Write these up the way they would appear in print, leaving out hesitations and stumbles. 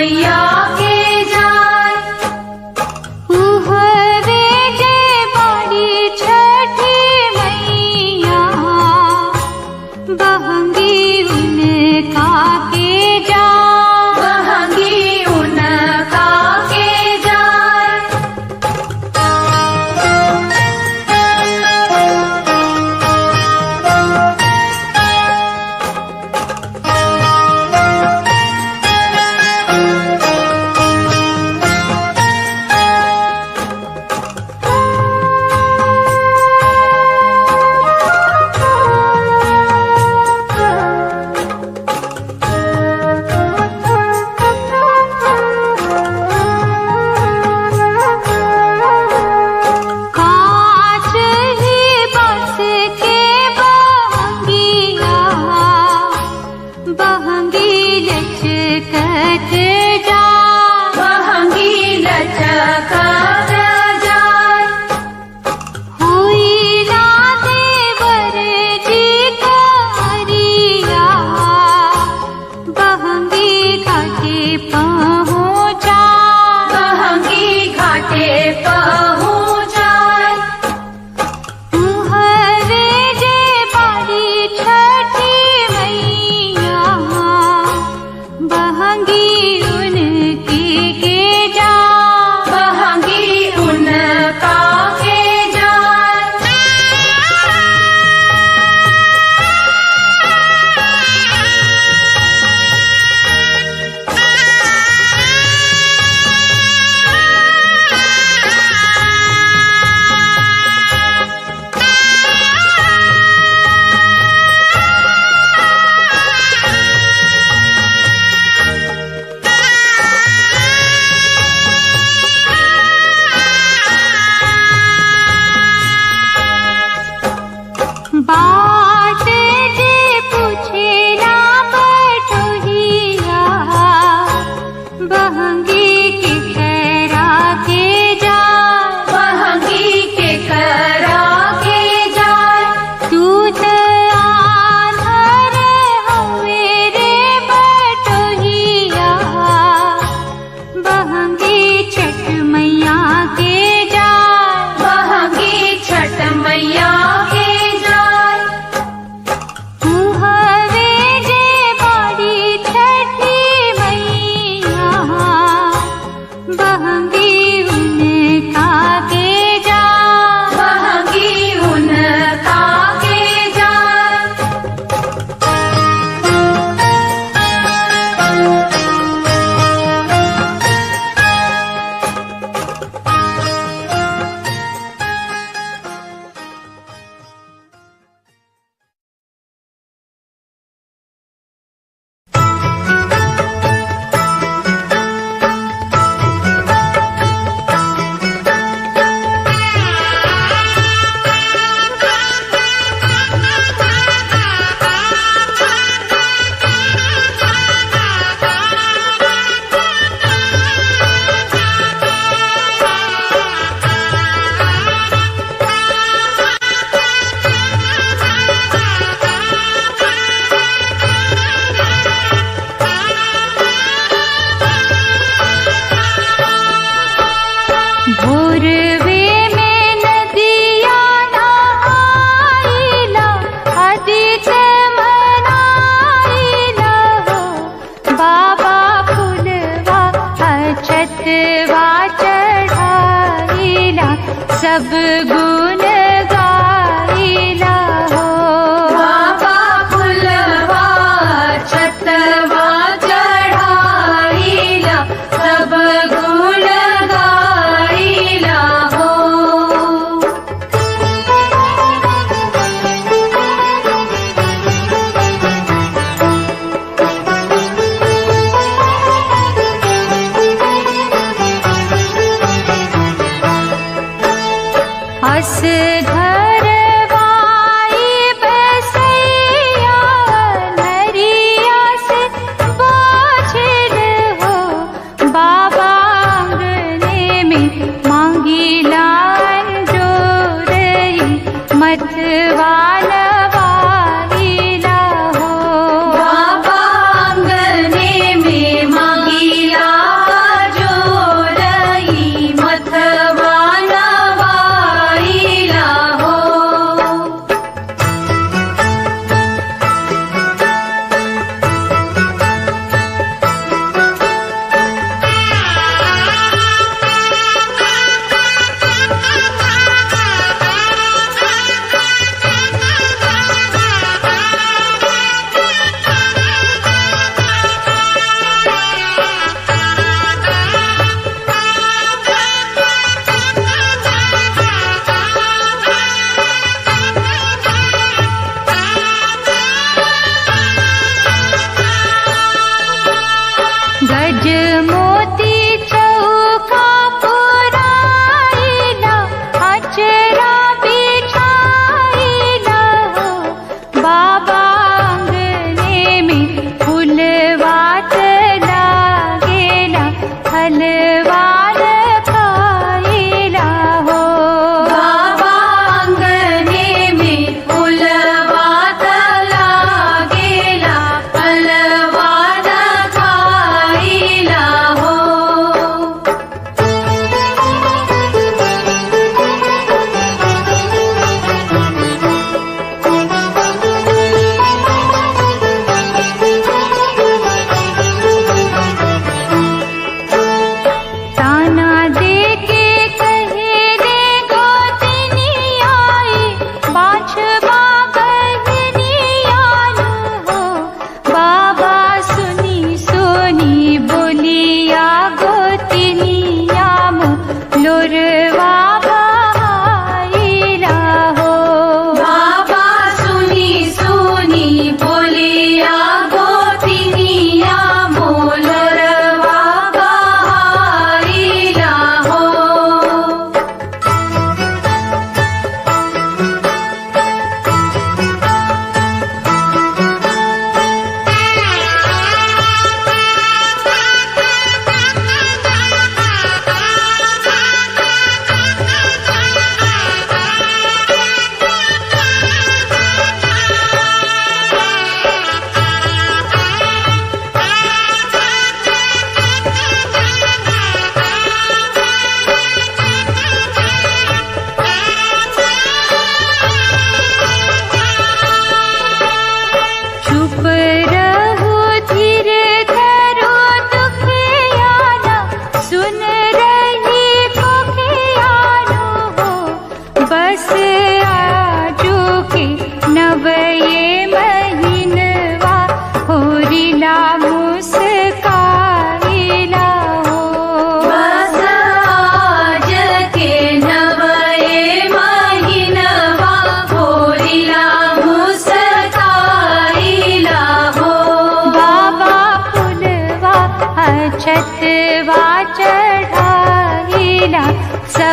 मैया के जाय। उहवे जे बड़ी छठी मैया बहंगी उनका के जाय। बहंगी उनका के जाय। कांच ही बस के बहंगिया बहंगी लचकत जाय। बहंगी लचकत जाय। हुई ना देवर जी करिया बहंगी घाटे पहुँचा। बहंगी घाटे पहुँचाय। उहवे जे बड़ी छठी मैया बहंगी उनकी के जाय। बहंगी उनका के जाय। बाट जे पूछेला बटोहिया बहंगी के करा के जाय। बहंगी के करा के जाय। दूत आंधर हवे रे बटोहिया बहंगी छठ मैया के जाय। बहंगी छठ मैया के जाय। उहवे जे बड़ी छठी मैया बहंगी उनका के जाय। बहंगी उनका के जाय। भोरवे में नदिया नहाइला अधिक मनाइला हो बाबा फुलवा अछतवा चढ़ाइला सब गुण गाइला हो। बाबा फुलवा छतवा चढ़ाइला सब गुण गाइला हो।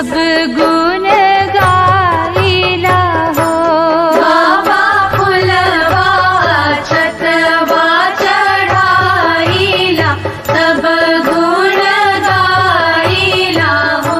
सब गुण गाइला हो। बाबा फुलवा छतवा चढ़ाइला सब गुण गाइला हो।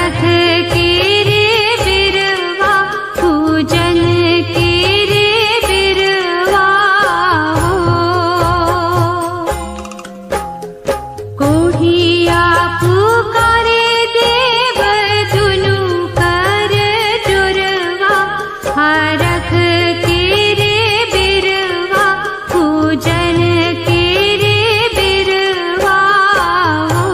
हरख के रे बिरवा पूजन के रे बिरवा हो। कोढ़िया पुकारे देव दुनु कर जुरवा हरख के रे बिरवा पूजन के रे बिरवा हो।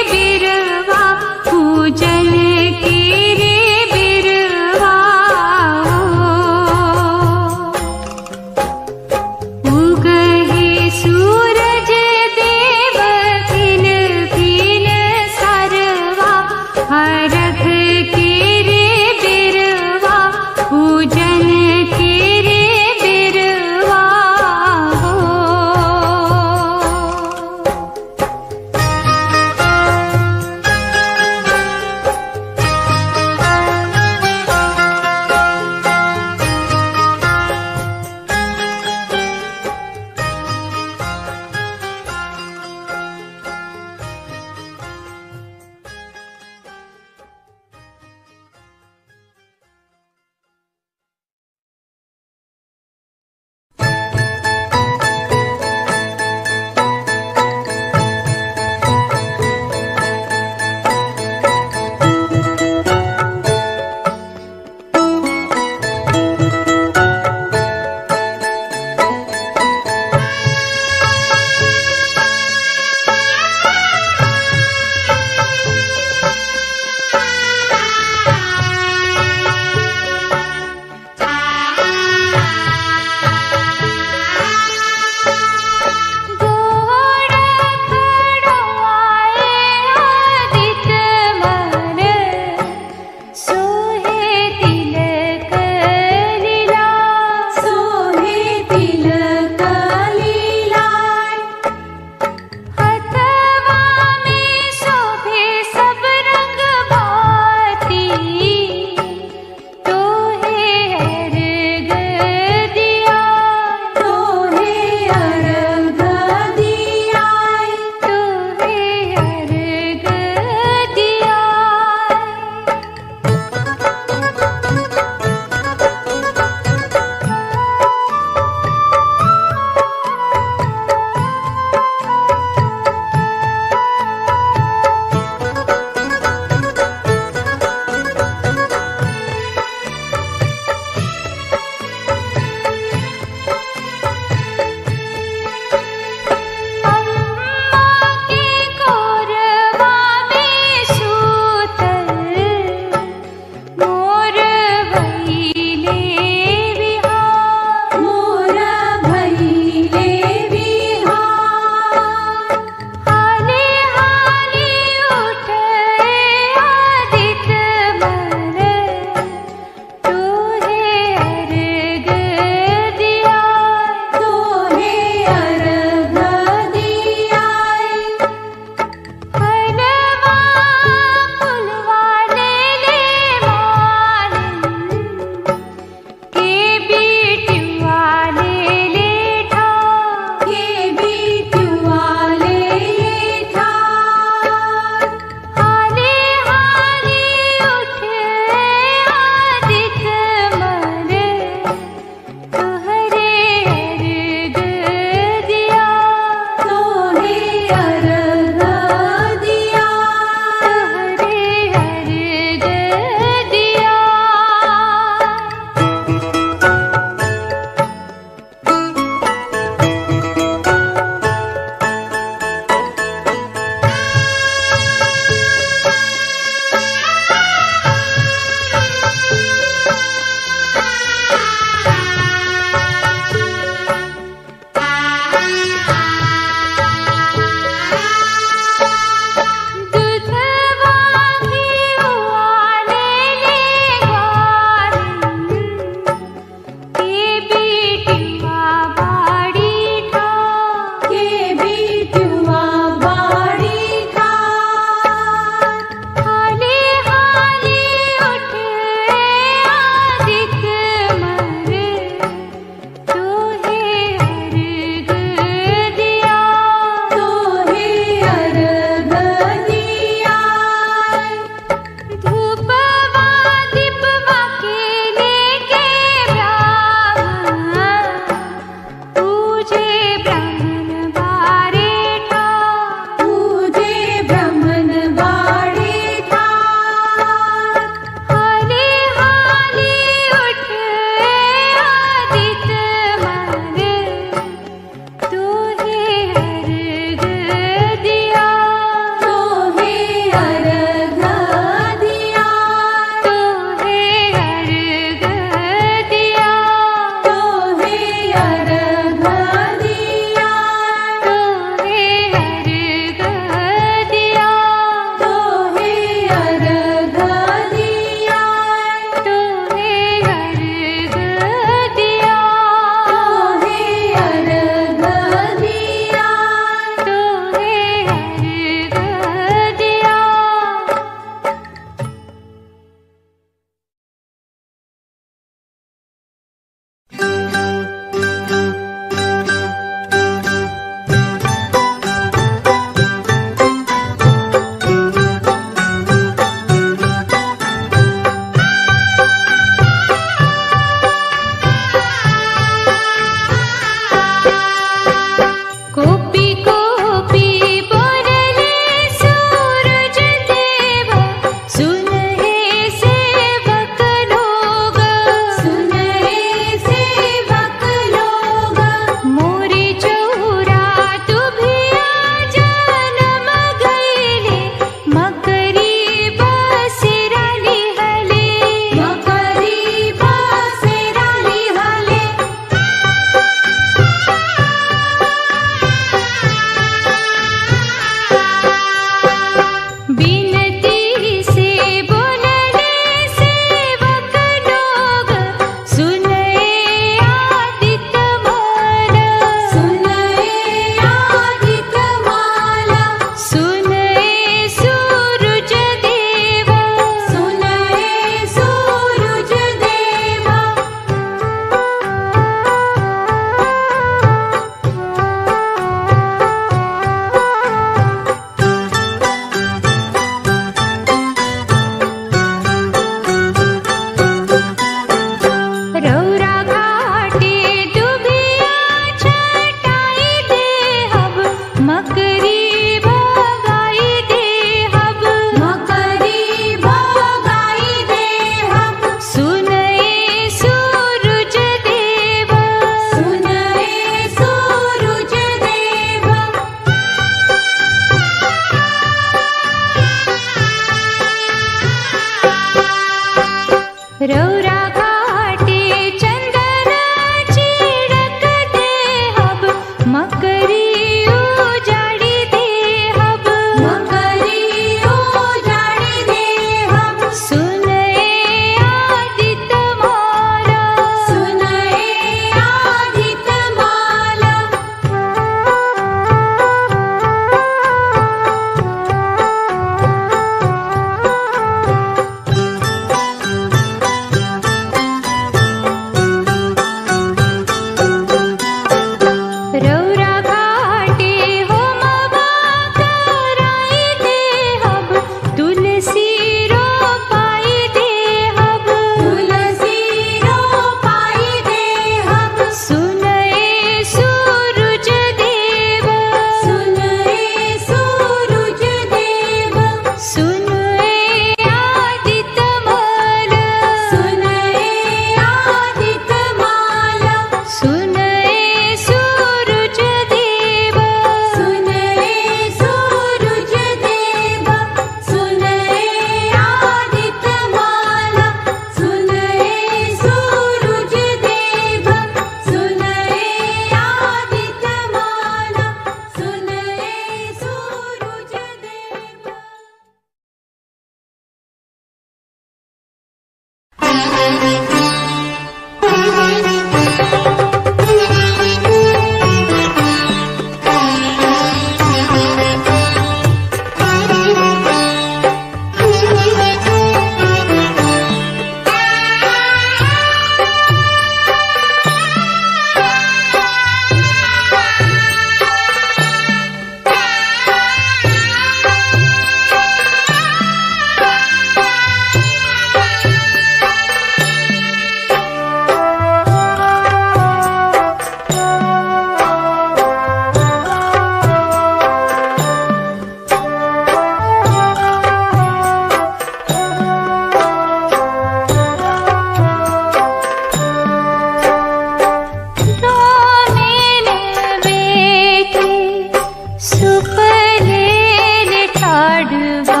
सुपलेन ठाडवा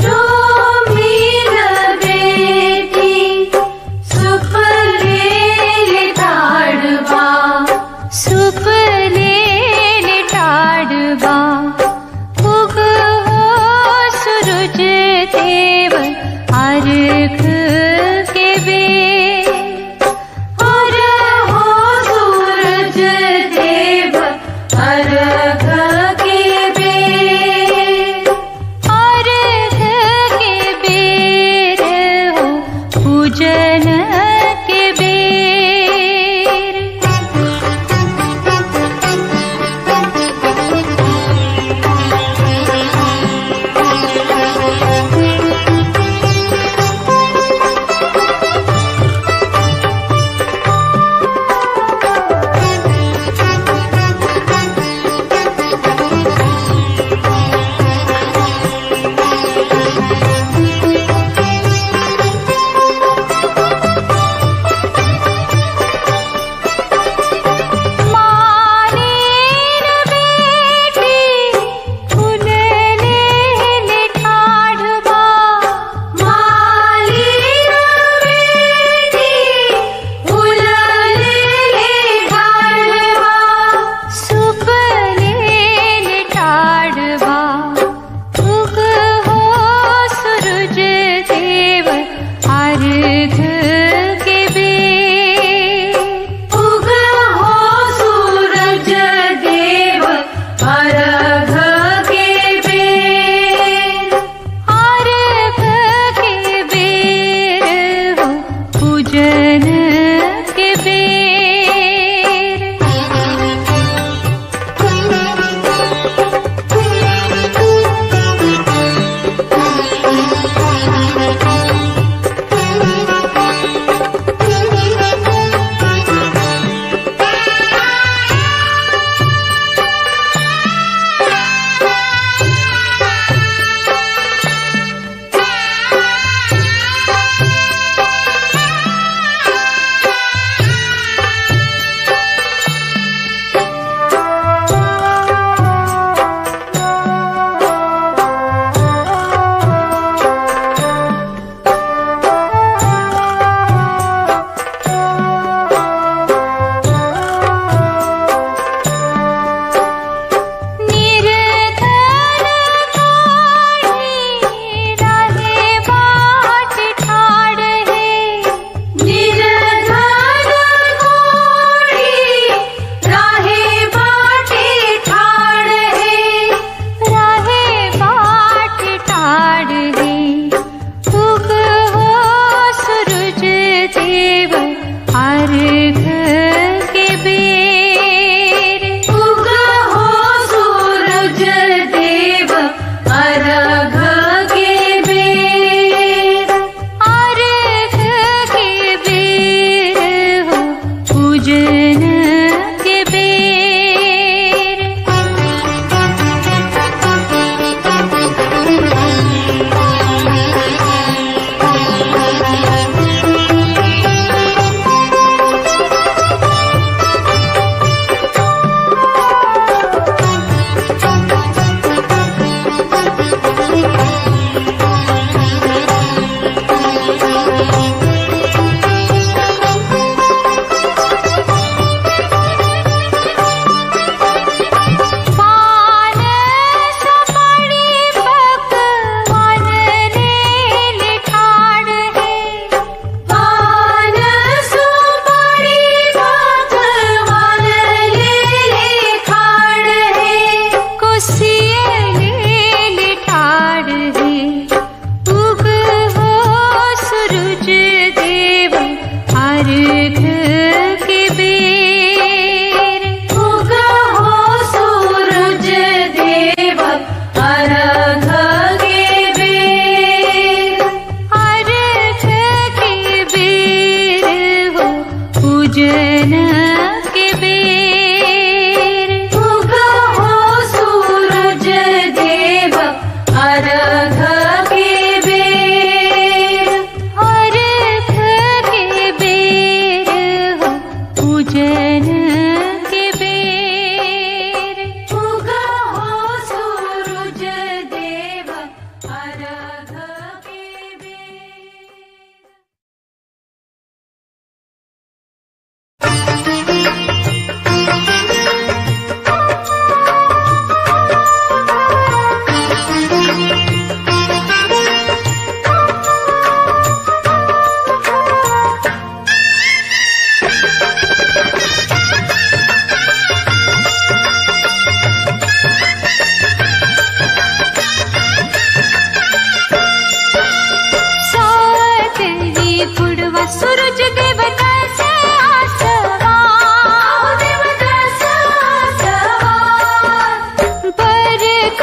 जो मीन बेटी सुपलेन ठाडवा सुपलेन ठाडवा उग हो सूरज देव अर्घ के बेर और हो सूरज देव अर्घ के बेर अर्घ के बेर हो पूजन के बेर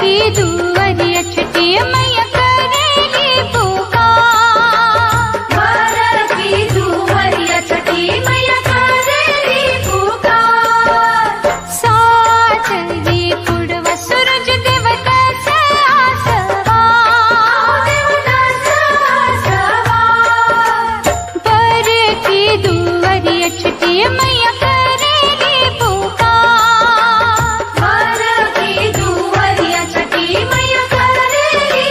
की दुवरिया छठी मैया करेगी पुकार। घर की दुवरिया छठी मैया करेगी पुकार। साथ ही कुड़वा सूरज देवता से आसवार। देवता सवार। घर की दुवरिया छठी मैया करेगी पुकार। घर की दुवरिया छठी मैया करेगी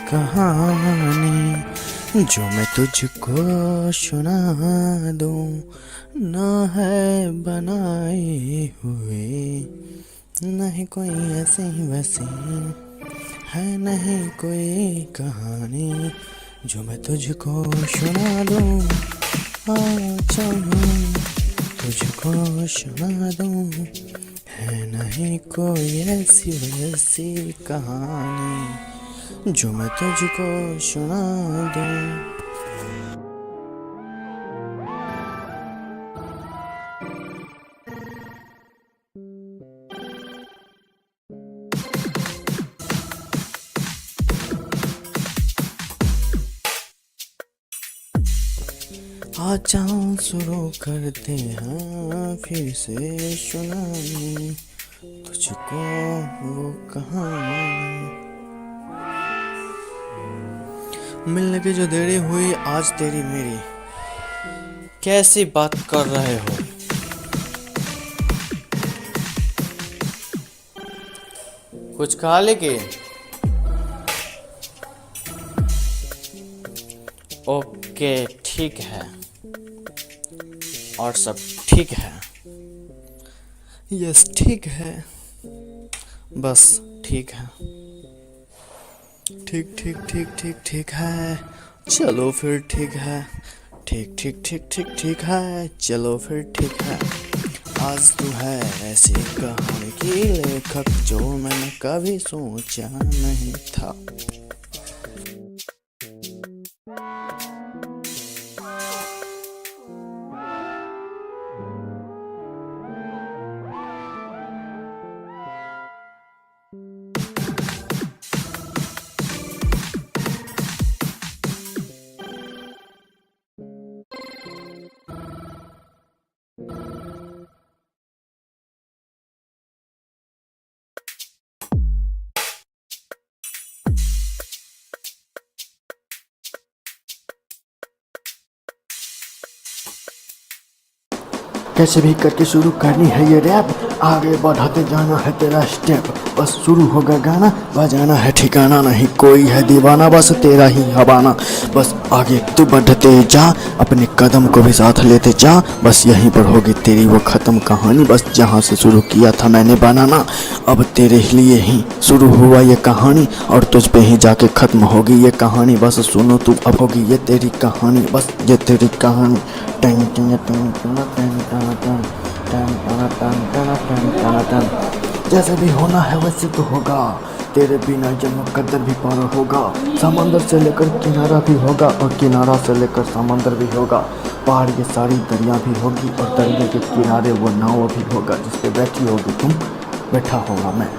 कहानी जो मैं तुझको सुना दूं, ना है बनाई हुई, नहीं कोई ऐसी वैसी है, नहीं कोई कहानी जो मैं तुझको सुना दूं। चाहूं तुझको सुना दूं, है नहीं कोई ऐसी वैसी कहानी जो मैं तुझको सुना दूं। आ जाओ शुरू करते हैं फिर से सुनानी तुझको वो कहानी। मिलने की जो देरी हुई आज तेरी मेरी, कैसी बात कर रहे हो? कुछ कहा लेके? ओके ठीक है, और सब ठीक है? यस ठीक है, बस ठीक है, ठीक ठीक ठीक ठीक ठीक है, चलो फिर ठीक है, ठीक ठीक ठीक ठीक ठीक है, चलो फिर ठीक है। आज तू है ऐसी कहानी की लेखक जो मैंने कभी सोचा नहीं था। कैसे भी करके शुरू करनी है ये रैप, आगे बढ़ाते जाना है तेरा स्टेप। बस शुरू होगा गाना, बजाना है ठिकाना, नहीं कोई है दीवाना, बस तेरा ही हवाना। बस आगे तू बढ़ते जा, अपने कदम को भी साथ लेते जा, बस यहीं पर होगी तेरी वो ख़त्म कहानी। बस जहाँ से शुरू किया था मैंने बनाना, अब तेरे लिए ही शुरू हुआ ये कहानी, और तुझ पे ही जाके ख़त्म होगी ये कहानी। बस सुनो तू, अब होगी ये तेरी कहानी, बस ये तेरी कहानी। जैसे भी होना है वैसे तो होगा, तेरे बिना जन्म कदर भी पार होगा। समंदर से लेकर किनारा भी होगा, और किनारा से लेकर समंदर भी होगा। पार ये सारी दरिया भी होगी, और दरिया के किनारे वो नाव भी होगा, जिस पे बैठी होगी तुम, बैठा होगा मैं।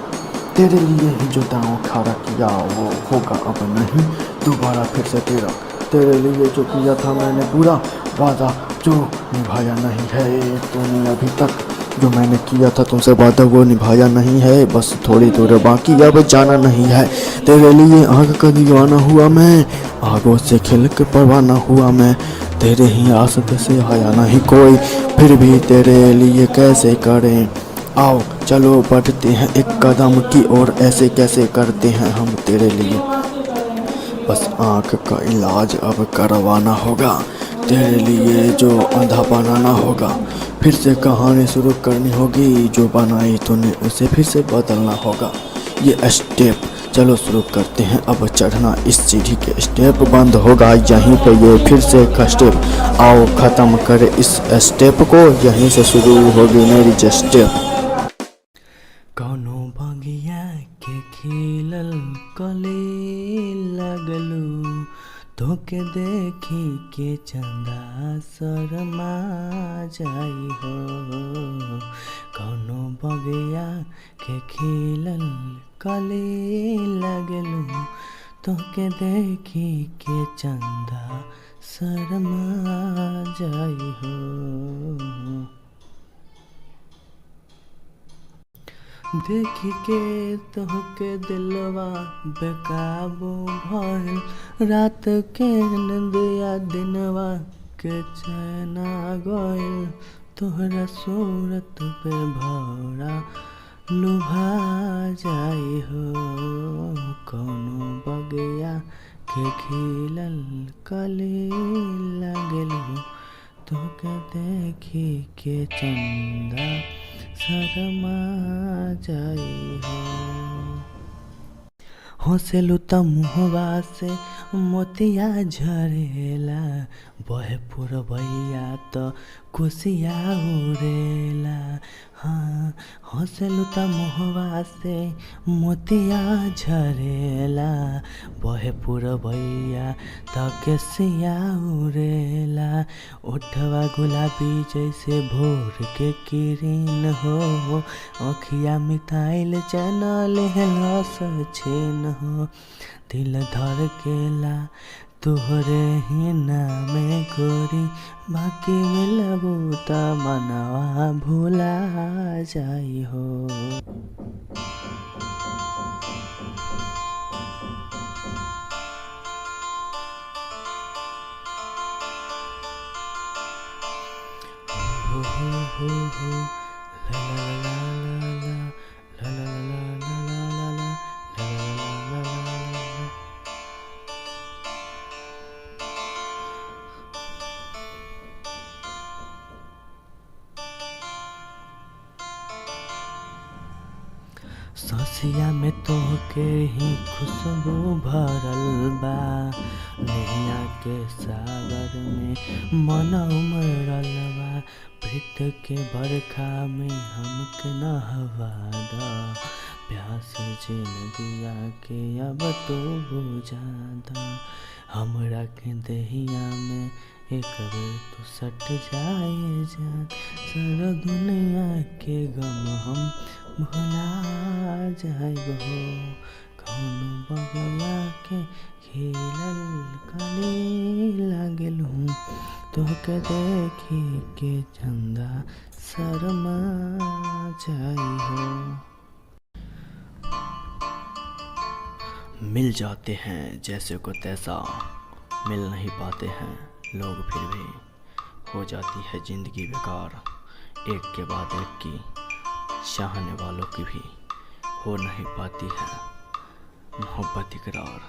तेरे लिए ही जो दांव खड़ा किया वो होगा अब नहीं दोबारा फिर से तेरा। तेरे लिए जो किया था मैंने पूरा वादा, जो निभाया नहीं है तूने अभी तक। जो मैंने किया था तुमसे वादा वो निभाया नहीं है, बस थोड़ी दूर बाकी अब जाना नहीं है। तेरे लिए आग का दीवाना हुआ मैं, आगों से खिल के परवाना हुआ मैं। तेरे ही आसते से आया नहीं कोई, फिर भी तेरे लिए कैसे करें। आओ चलो बढ़ते हैं एक कदम की ओर, ऐसे कैसे करते हैं हम तेरे लिए। बस आँख का इलाज अब करवाना होगा, तेरे लिए जो अंधा बनाना होगा। फिर से कहानी शुरू करनी होगी, जो बनाई तूने उसे फिर से बदलना होगा। ये स्टेप चलो शुरू करते हैं अब चढ़ना, इस सीढ़ी के स्टेप बंद होगा यहीं पे ये फिर से का स्टेप। आओ ख़त्म करे इस स्टेप को, यहीं से शुरू होगी मेरी जो स्टेप। कौनो बगिया के खिलल कली लगलू, तोके देखी के चंदा शर्मा जाई हो। कौनो बगिया के खिलल कली लगलू, तोके देखी के चंदा शर्मा जाई हो। देखी के तोहके दिलवा बेकाबू भइल, रात के निंदिया दिनवा के चैना गइल। तोहरा सूरत पे भौरा लुभा जाई हो। कौनो बगिया के खिलल कली लगलू तोके देखी के चंदा शर्मा जाई हंसेलू त मुहवा से मोतिया झरेला बहे पुरवैया त कुसिया उड़ेला हाँ हंसेलू त मुहवा से मोतिया झरेला बहे पुरवैया त केसिया उड़ेला ओठवा गुलाबी जैसे भोर के किरण हो अखिया मिठाइल चनल लस छेन हो दिल धर केला तोहरे ही नामे गोरी बाकी मिलबू त मनवा भूला जाई हो ससिया में तोहके ही खुशबू भरल बा नैया के सागर में मन उमड़ल बा प्रीत के बरखा में हमके नहवा दा प्यास जिंदगिया के अब तो बुझा दा हमरा के दहिया में एक बेर तू सट जाए जान सारा दुनिया के गम हम भुला जाइब हो कौनो बगिया के खिलल कली लागलू तोहके देखी के चंदा शर्मा जाई हो मिल जाते हैं जैसे को तैसा मिल नहीं पाते हैं लोग फिर भी हो जाती है ज़िंदगी बेकार एक के बाद एक की चाहने वालों की भी हो नहीं पाती है मोहब्बत इकरार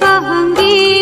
बहंगी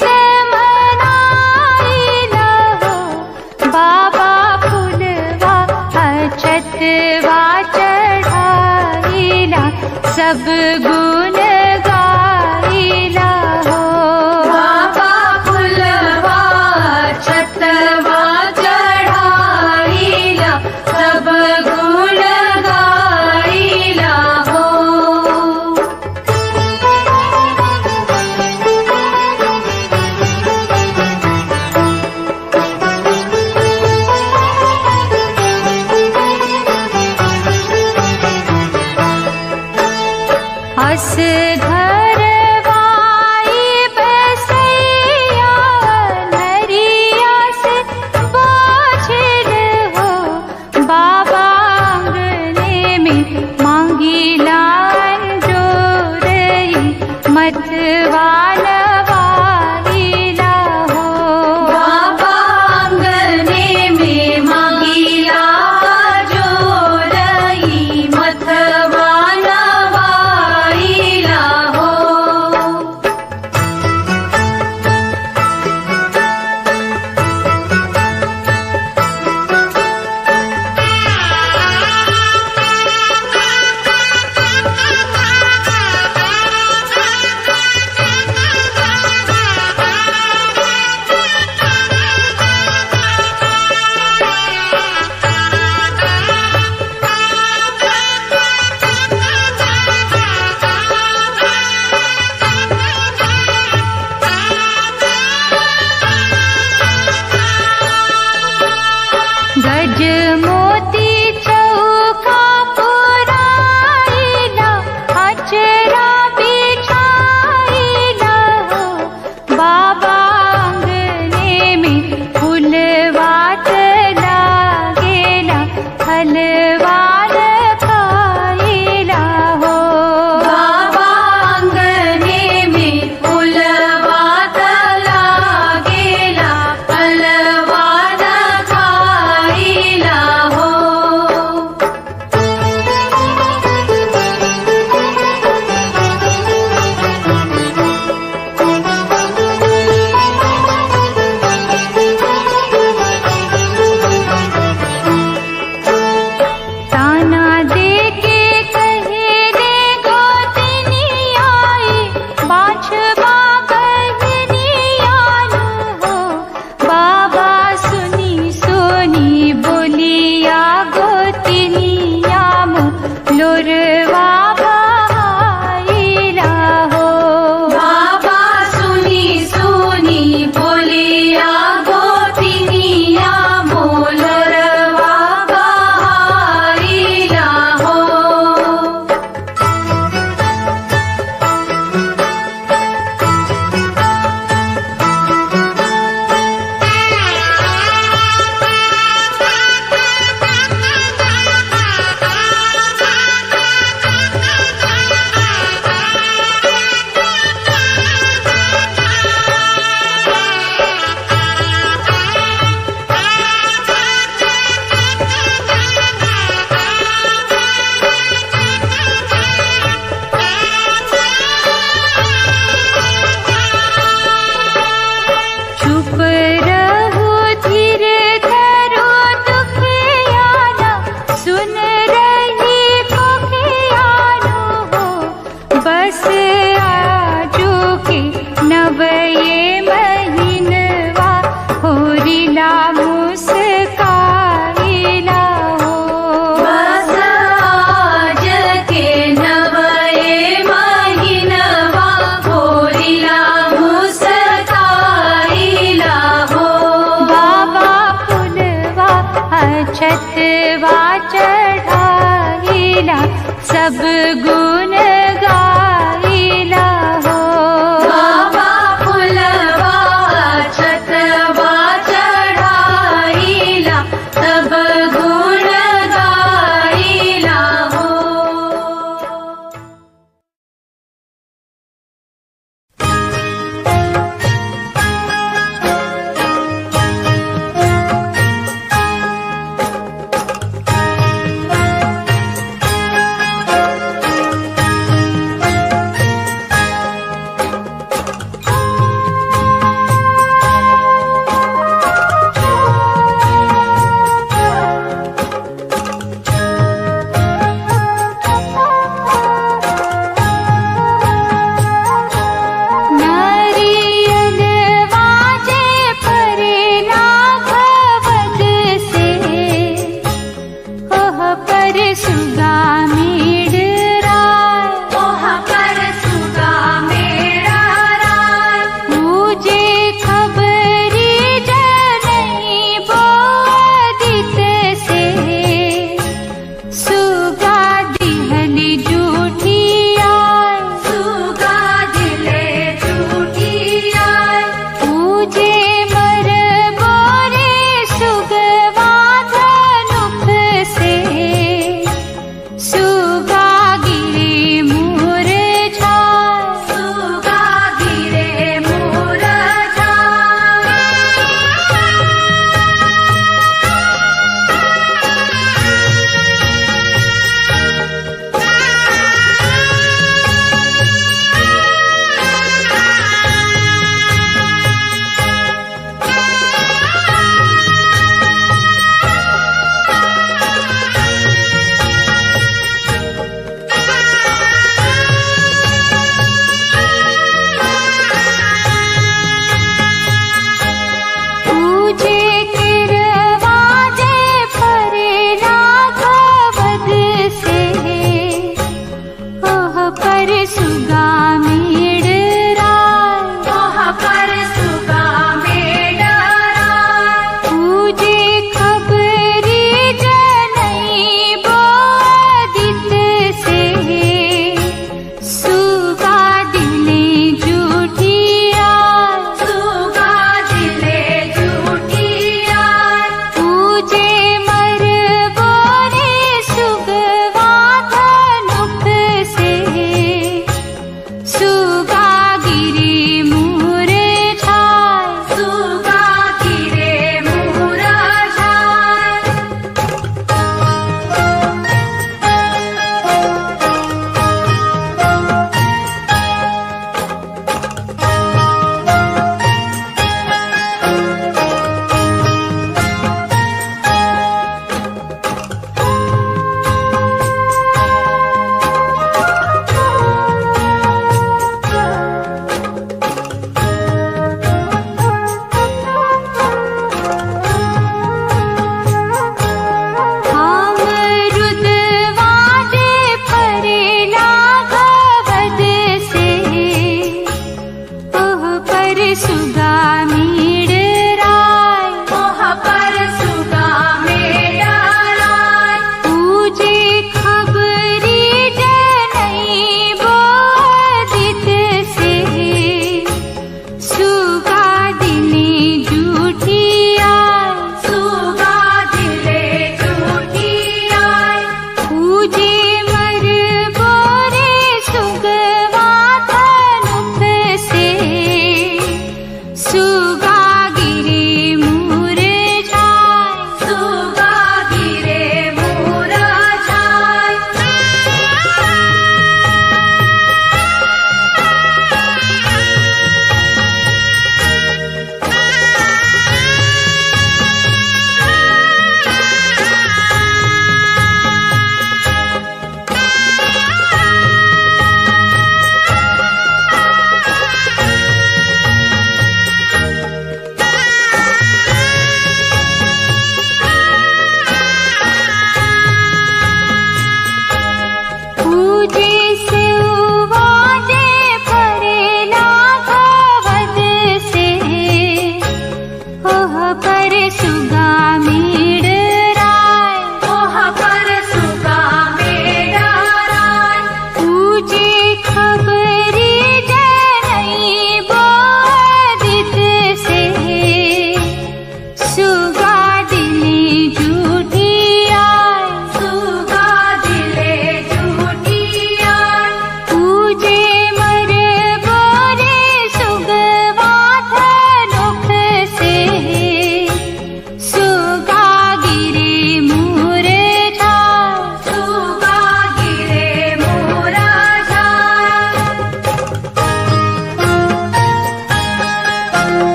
प्रीत मनाइला हो बाबा फुलवा अछतवा चढ़ाइला सब गुण गाइला हो बाबा फुलवा छतवा चढ़ाइला सब गुण गाइला हो अस घरवाई बसैया नरिया से बोझल हो बाबा आंगने में मांगीला जोरई मतवा नवाइला हो बाबा आंगने में मांगीला जोरई मतवा नवाइला हो गज मोती चौका पुराइला अचरा बिछाइला हो बाबा आंगने में फूलवात लागेला फलवा खाइला हो बाबा आंगने में फुलवात लागेला फलवा खाइला हो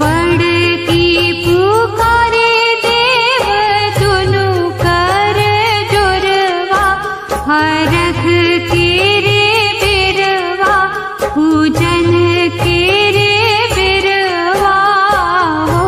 बड़की पुकारे देव दुनु कर जोरवा, हरख के रे बिरवा, पूजन के रे बिरवा हो।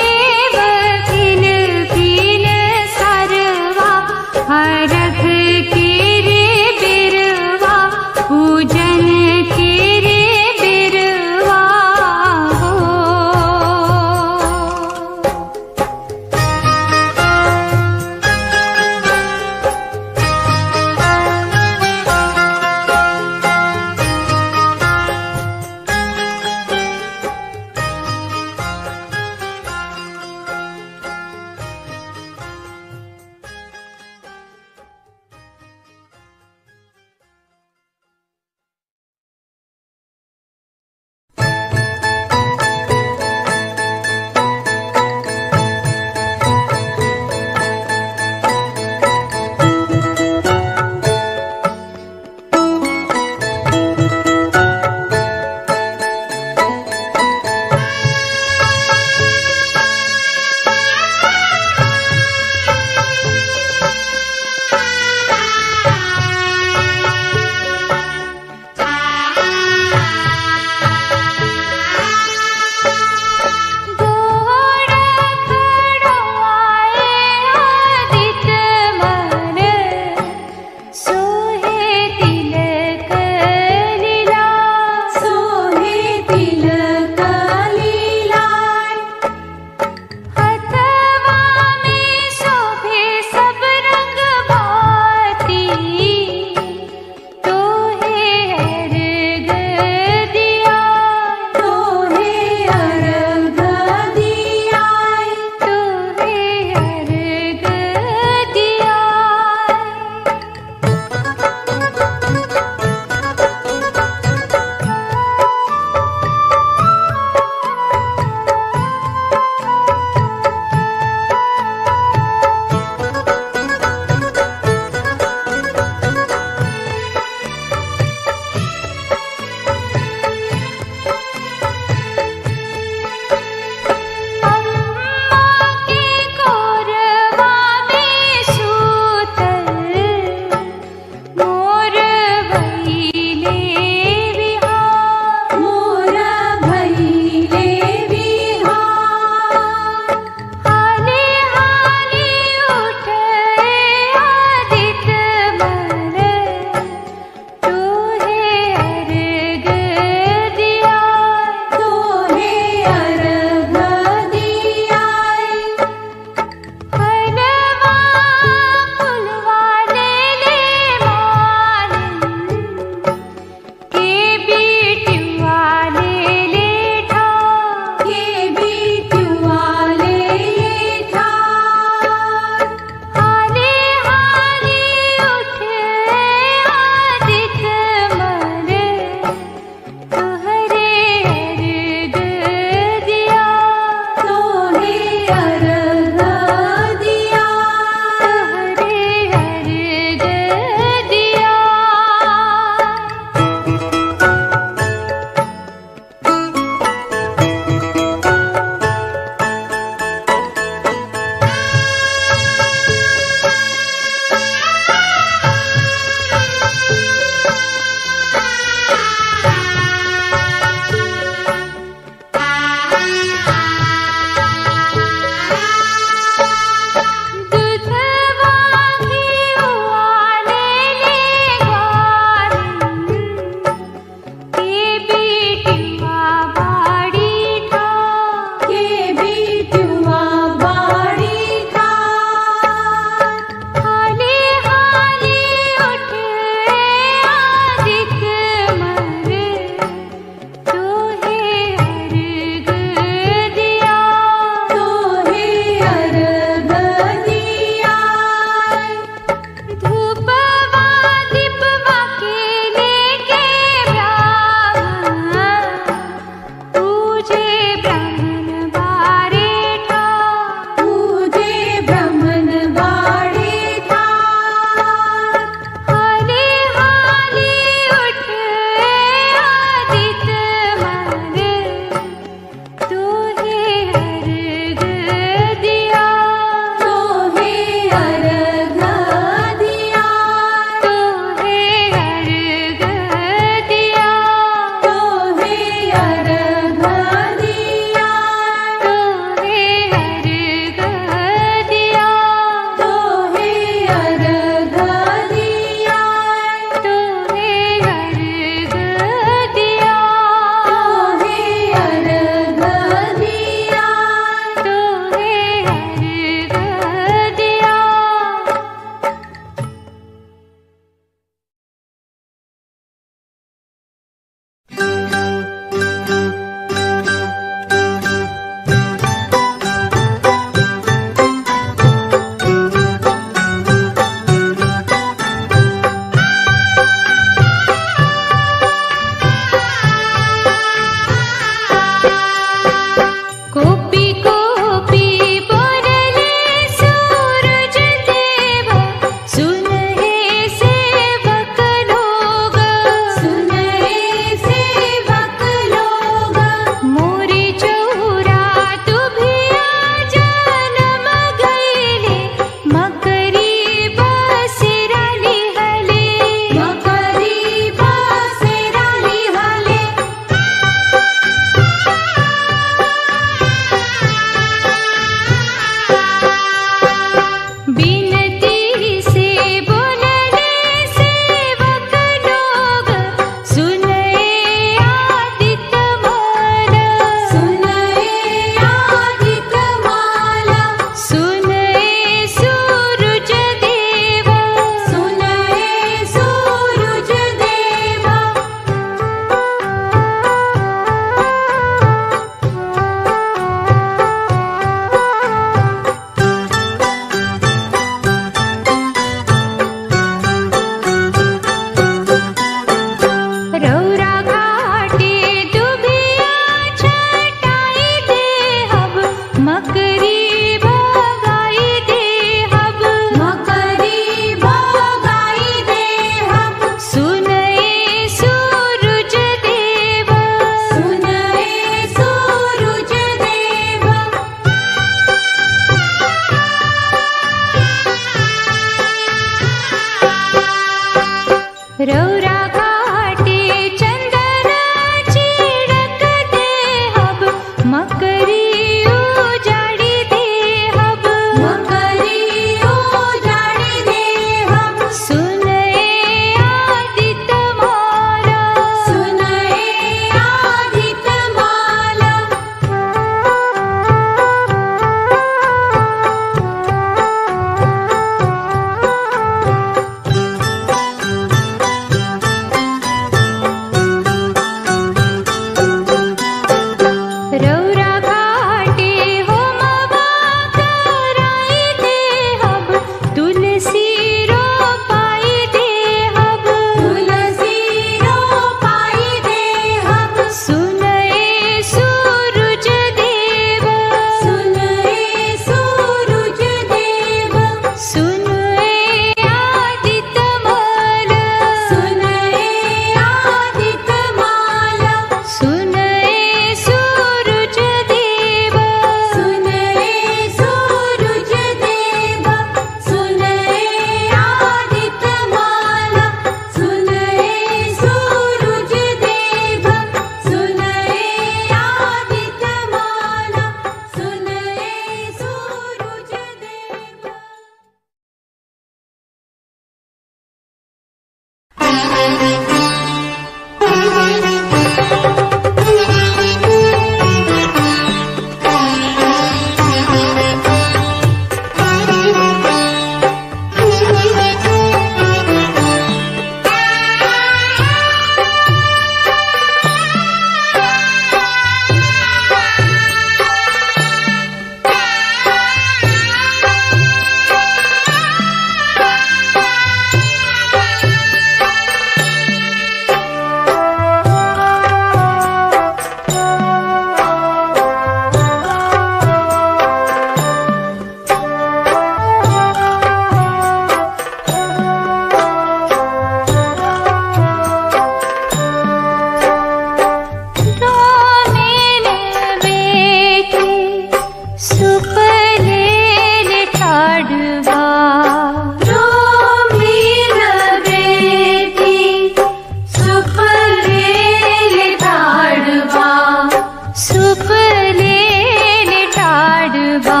सुपले टाड़वा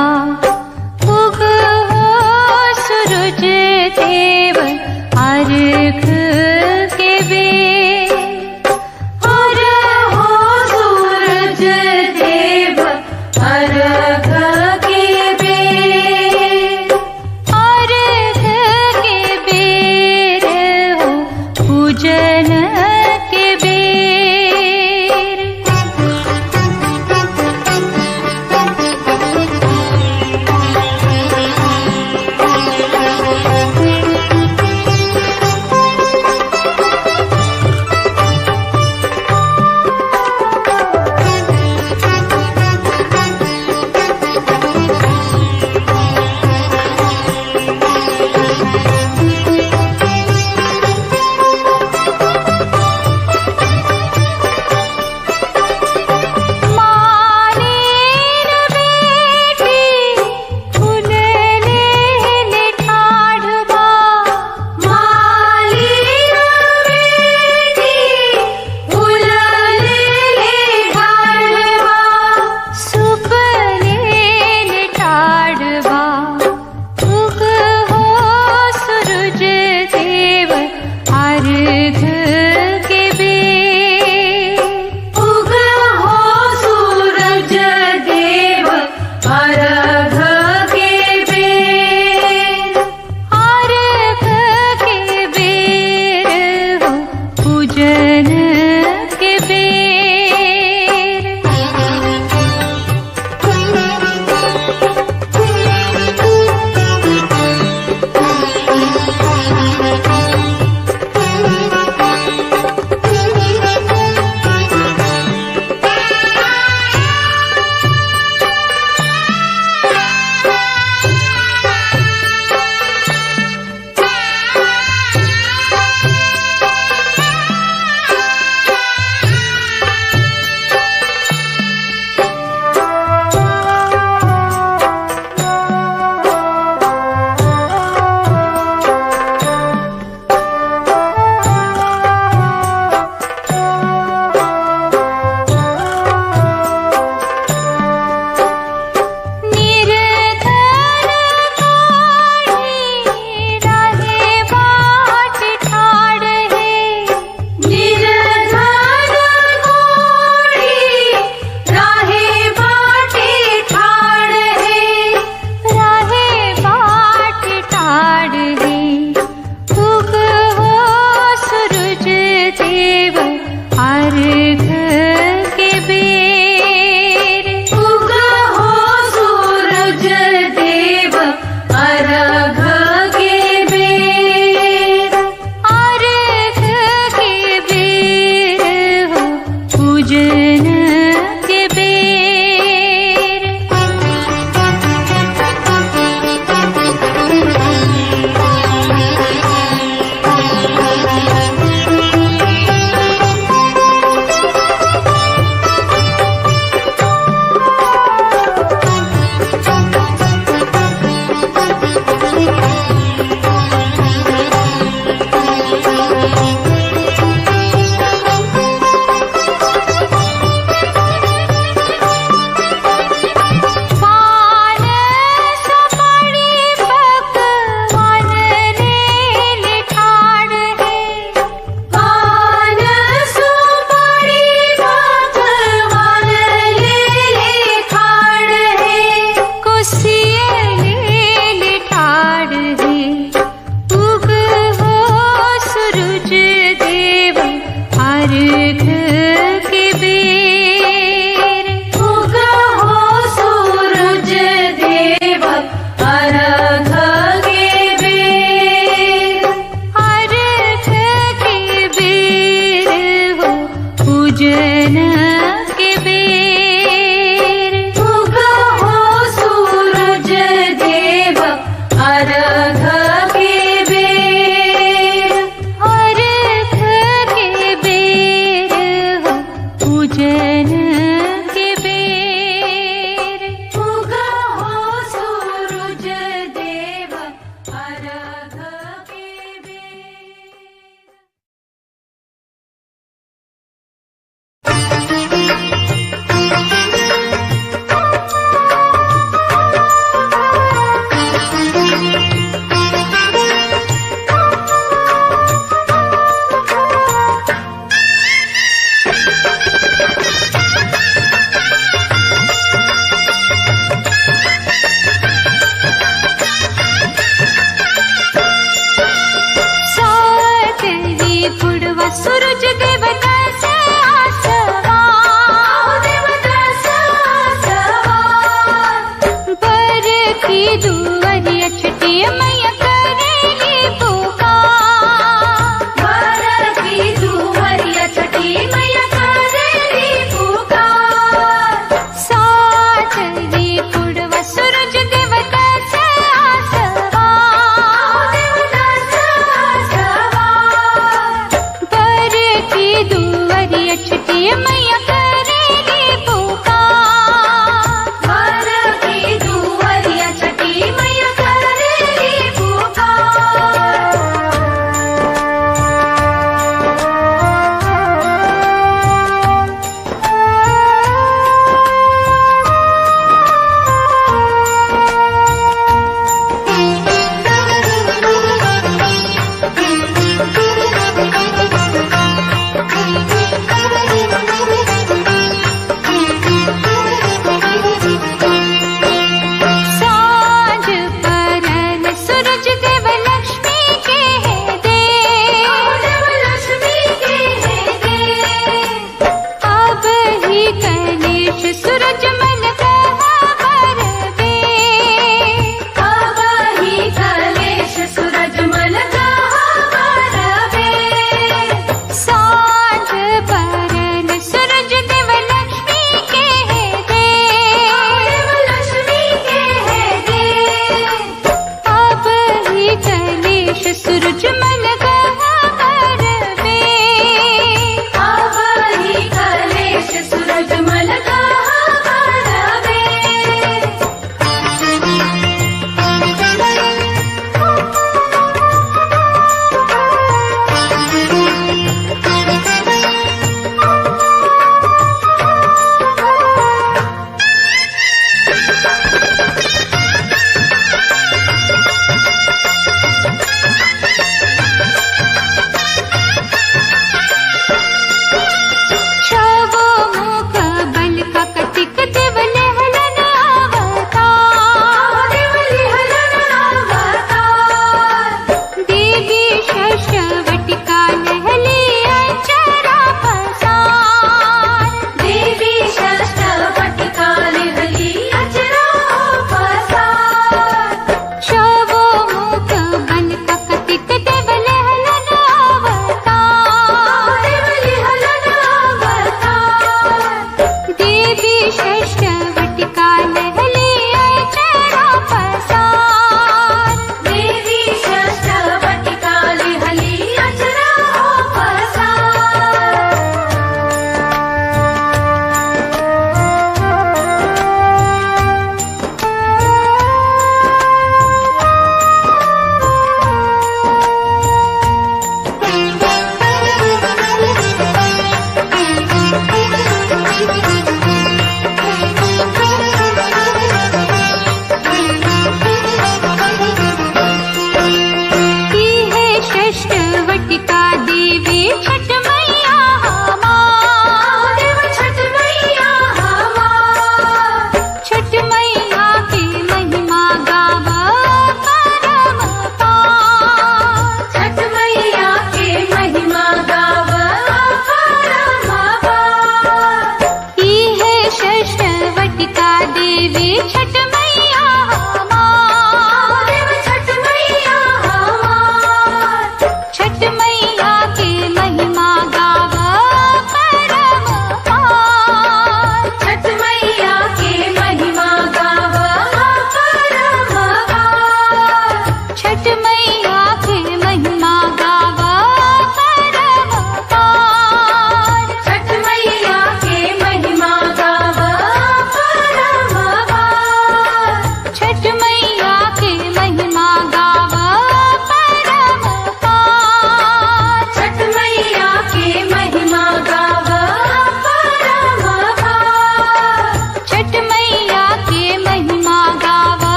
उग हो सूरज देव अर्घ के बेर और हो सूरज देव अर्घ के बेर अर्घ के बेर हो पूजन के बेर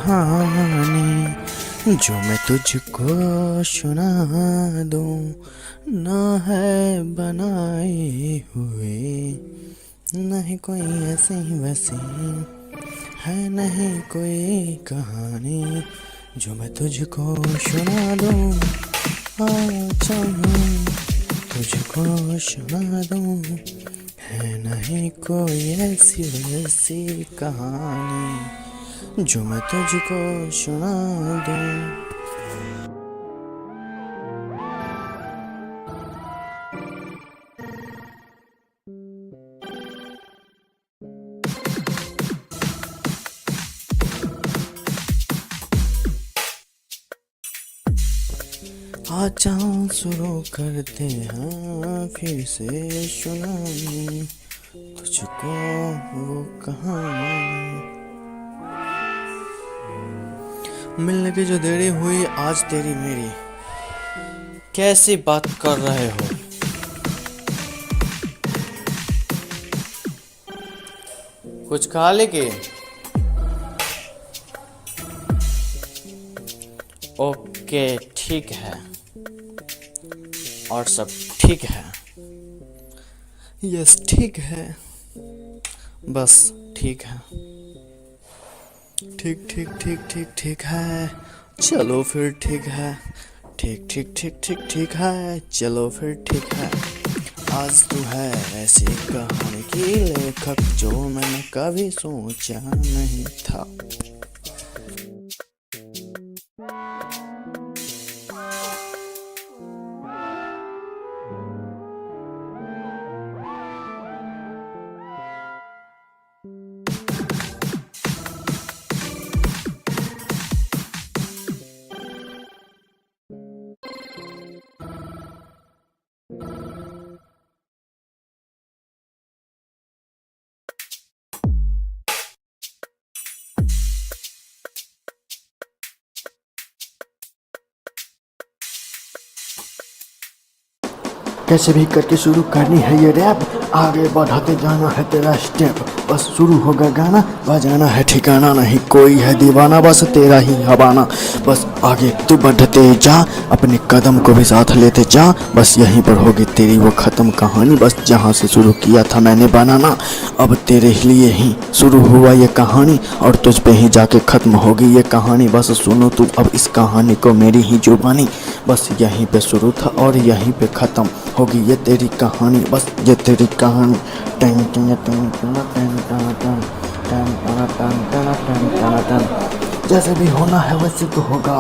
कहानी जो मैं तुझको सुना दूं, ना है बनाई हुई, नहीं कोई ऐसी वैसी है, नहीं कोई कहानी जो मैं तुझको सुना दूं। अच्छा तुझको सुना दूं, है नहीं कोई ऐसी वैसी कहानी जो मैं तुझको सुना दूं। आजा शुरू करते हैं फिर से सुनानी तुझको वो कहानी। मिलने की जो देरी हुई आज तेरी मेरी, कैसी बात कर रहे हो? कुछ खा लेके? ओके ठीक है, और सब ठीक है? यस ठीक है, बस ठीक है, ठीक ठीक ठीक ठीक ठीक है, चलो फिर ठीक है, ठीक ठीक ठीक ठीक ठीक है, चलो फिर ठीक है। आज तू है ऐसी कहानी की लेखक जो मैंने कभी सोचा नहीं था। कैसे भी करके शुरू करनी है ये रैप, आगे बढ़ाते जाना है तेरा स्टेप। बस शुरू होगा गाना, बजाना है ठिकाना, नहीं कोई है दीवाना, बस तेरा ही हवाना। बस आगे तू बढ़ते जा, अपने कदम को भी साथ लेते जा, बस यहीं पर होगी तेरी वो ख़त्म कहानी। बस जहाँ से शुरू किया था मैंने बनाना, अब तेरे लिए ही शुरू हुआ ये कहानी, और तुझ पे ही जाके ख़त्म होगी ये कहानी। बस सुनो तू अब इस कहानी को मेरी ही जुबानी, बस यहीं पे शुरू था और यहीं पे ख़त्म होगी ये तेरी कहानी। बस ये तेरी कहानी। जैसे भी होना है वैसे तो होगा,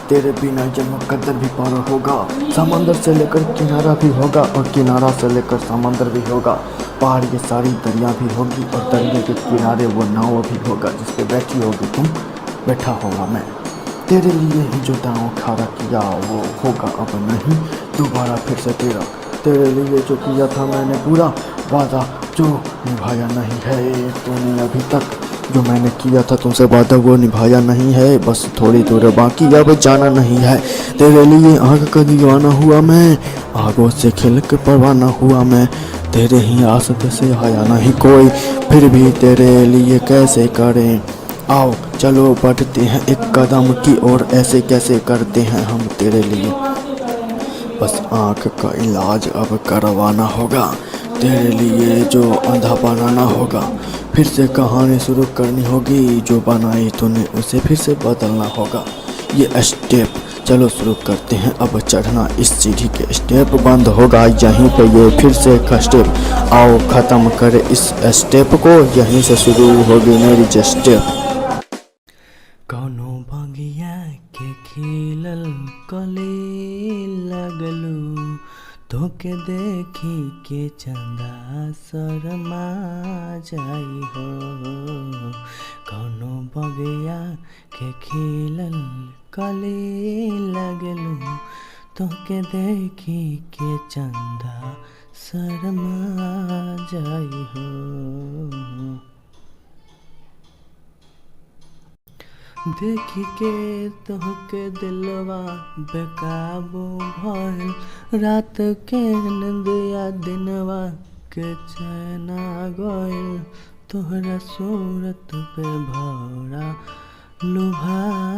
तेरे बिना जन्म कदर भी पार होगा। समंदर से लेकर किनारा भी होगा, और किनारा से लेकर समंदर भी होगा। पहाड़ ये सारी दरिया भी होगी, और दरिया के किनारे वो नाव भी होगा जिस पे बैठी होगी तुम, बैठा होगा मैं। तेरे लिए ही जो दांव खड़ा किया वो होगा अब नहीं दोबारा फिर से तेरा। तेरे लिए जो किया था मैंने पूरा वादा, जो निभाया नहीं है तूने अभी तक, जो मैंने किया था तुमसे वादा वो निभाया नहीं है। बस थोड़ी दूर बाकी, अब जाना नहीं है। तेरे लिए आग का दीवाना हुआ मैं, आगों से खिल के परवाना हुआ मैं। तेरे ही आसते से आया नहीं कोई, फिर भी तेरे लिए कैसे करें। आओ चलो बढ़ते हैं एक कदम की ओर, ऐसे कैसे करते हैं हम तेरे लिए। बस आँख का इलाज अब करवाना होगा, तेरे लिए जो अंधा बनाना होगा। फिर से कहानी शुरू करनी होगी, जो बनाई तूने उसे फिर से बदलना होगा। ये स्टेप चलो शुरू करते हैं अब चढ़ना इस सीढ़ी के स्टेप, बंद होगा यहीं पे ये फिर से का स्टेप। आओ ख़त्म करे इस स्टेप को, यहीं से शुरू होगी मेरी जो स्टेप। कौनो बगिया के खिलल कली लगलू, तोके देखी के चंदा शर्मा जाई हो। कौनो बगिया के खिलल कली लगलू, तोके देखी के चंदा शर्मा जाई हो। देखी के तोहके दिलवा बेकाबू भइल, रात के निंदिया दिनवा के चैना गइल। तोहरा सूरत पे भौरा लुभा